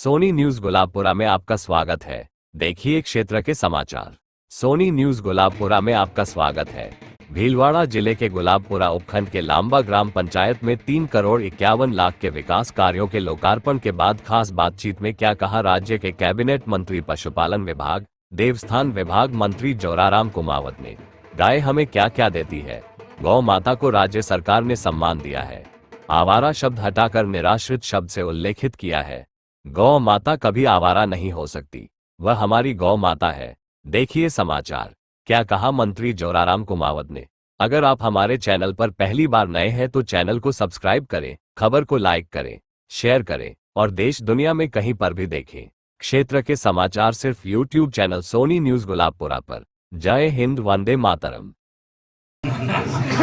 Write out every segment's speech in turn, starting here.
Soni News Gulabpura में आपका स्वागत है। देखिए क्षेत्र के समाचार। सोनी न्यूज गुलाबपुरा में आपका स्वागत है। भीलवाड़ा जिले के गुलाबपुरा उपखंड के लांबा ग्राम पंचायत में 3 करोड़ 51 लाख के विकास कार्यों के लोकार्पण के बाद खास बातचीत में क्या कहा राज्य के कैबिनेट मंत्री पशुपालन विभाग, देवस्थान विभाग मंत्री जोराराम कुमावत ने। गाय हमें क्या क्या देती है। गौ माता को राज्य सरकार ने सम्मान दिया है। आवारा शब्द हटाकर निराश्रित शब्द से उल्लेखित किया है। गौ माता कभी आवारा नहीं हो सकती, वह हमारी गौ माता है। देखिए समाचार। क्या कहा मंत्री जोराराम कुमावत ने। अगर आप हमारे चैनल पर पहली बार नए हैं तो चैनल को सब्सक्राइब करें, खबर को लाइक करें, शेयर करें और देश दुनिया में कहीं पर भी देखें। क्षेत्र के समाचार सिर्फ YouTube channel Sony News Gulabpura पर। जय हिंद, वंदे मातरम।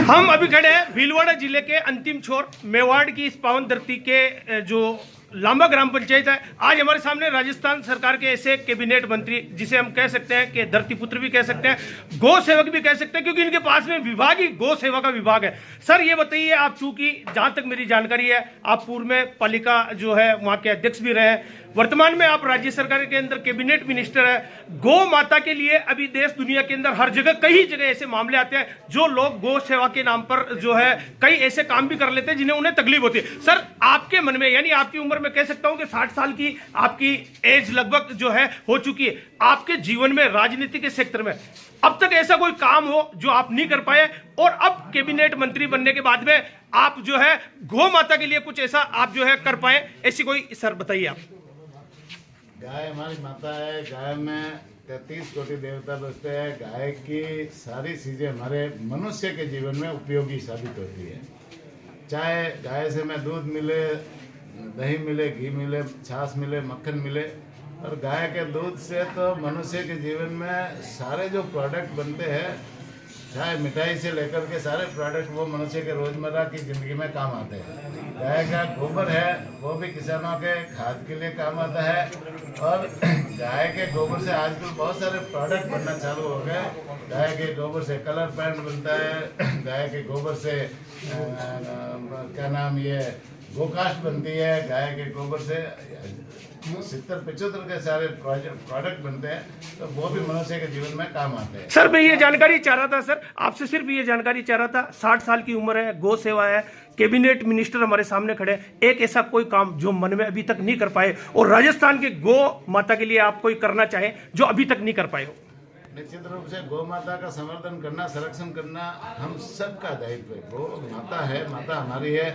हम अभी खड़े हैं भीलवाड़ा जिले के अंतिम छोर मेवाड़ की इस पावन धरती के जो लांबा ग्राम पंचायत है। आज हमारे सामने राजस्थान सरकार के ऐसे कैबिनेट मंत्री, जिसे हम कह सकते हैं कि धरती पुत्र भी कह सकते हैं, गौ सेवक भी कह सकते हैं, क्योंकि इनके पास में विभाग ही गौ सेवा का विभाग है। सर ये बताइए, आप चूंकि जहां तक मेरी जानकारी है आप पूर्व में पालिका जो है वहां के अध्यक्ष भी रहे हैं, वर्तमान में आप राज्य सरकार के अंदर कैबिनेट मिनिस्टर है। गौ माता के लिए अभी देश दुनिया के अंदर हर जगह कई जगह ऐसे मामले आते हैं जो लोग गौ सेवा के नाम पर जो है कई ऐसे काम भी कर लेते हैं जिन्हें उन्हें तकलीफ होती है। सर आपके मन में, यानी आपकी उम्र में कह सकता हूं कि 60 साल की आपकी एज लगभग जो है हो चुकी है, आपके जीवन में राजनीति के क्षेत्र में अब तक ऐसा कोई काम हो जो आप नहीं कर पाए और अब कैबिनेट मंत्री बनने के बाद में आप जो है गौ माता के लिए कुछ ऐसा आप जो है कर पाए, ऐसी कोई सर बताइए आप। गाय हमारी माता है। गाय में 33 कोटि देवता बसते हैं। गाय की सारी चीज़ें हमारे मनुष्य के जीवन में उपयोगी साबित होती है। चाहे गाय से हमें दूध मिले, दही मिले, घी मिले, छाछ मिले, मक्खन मिले, और गाय के दूध से तो मनुष्य के जीवन में सारे जो प्रोडक्ट बनते हैं, चाहे मिठाई से लेकर के सारे प्रोडक्ट, वो मनुष्य के रोजमर्रा की ज़िंदगी में काम आते हैं। गाय का गोबर है वो भी किसानों के खाद के लिए काम आता है, और गाय के गोबर से आजकल बहुत सारे प्रोडक्ट बनना चालू हो गए। गाय के गोबर से कलर पेंट बनता है, गाय के गोबर से क्या नाम ये गोकास्ट बनती है, गाय के गोबर से 70-75 के सारे प्रोडक्ट बनते हैं, तो वो भी मनुष्य के जीवन में काम आते हैं। सर मैं ये जानकारी चाह रहा था, सर आपसे सिर्फ ये जानकारी चाह रहा था, 60 साल की उम्र है, गौ सेवा है, कैबिनेट मिनिस्टर हमारे सामने खड़े, एक ऐसा कोई काम जो मन में अभी तक नहीं कर पाए और राजस्थान के गौ माता के लिए आप कोई करना चाहें जो अभी तक नहीं कर पाए हो। निश्चित रूप से गौ माता का संवर्धन करना, संरक्षण करना हम सबका दायित्व है। गौ माता है, माता हमारी है,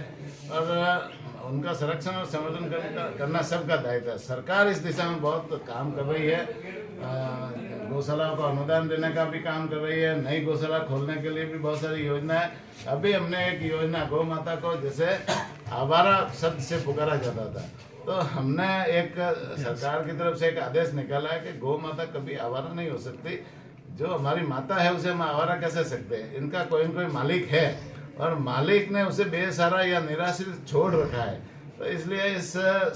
और उनका संरक्षण और संवर्धन करना सबका दायित्व है। सरकार इस दिशा में बहुत काम कर रही है। गौशालाओं को अनुदान देने का भी काम कर रही है। नई गौशाला खोलने के लिए भी बहुत सारी योजना है। अभी हमने एक योजना गौ माता को, जैसे आवारा शब्द से पुकारा जाता था, तो हमने एक सरकार की तरफ से एक आदेश निकाला है कि गौ माता कभी आवारा नहीं हो सकती। जो हमारी माता है उसे हम आवारा कैसे सकते हैं। इनका कोई न कोई मालिक है और मालिक ने उसे बेसहारा या निराश्रित छोड़ रखा है, तो इसलिए इस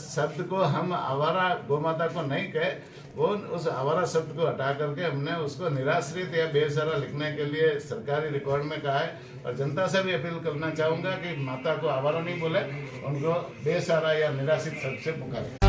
शब्द को हम आवारा गौ माता को नहीं कहे, वो उस आवारा शब्द को हटा करके हमने उसको निराश्रित या बेसहारा लिखने के लिए सरकारी रिकॉर्ड में कहा है। और जनता से भी अपील करना चाहूँगा कि माता को आवारा नहीं बोले, उनको बेसहारा या निराश्रित शब्द से पुकारे।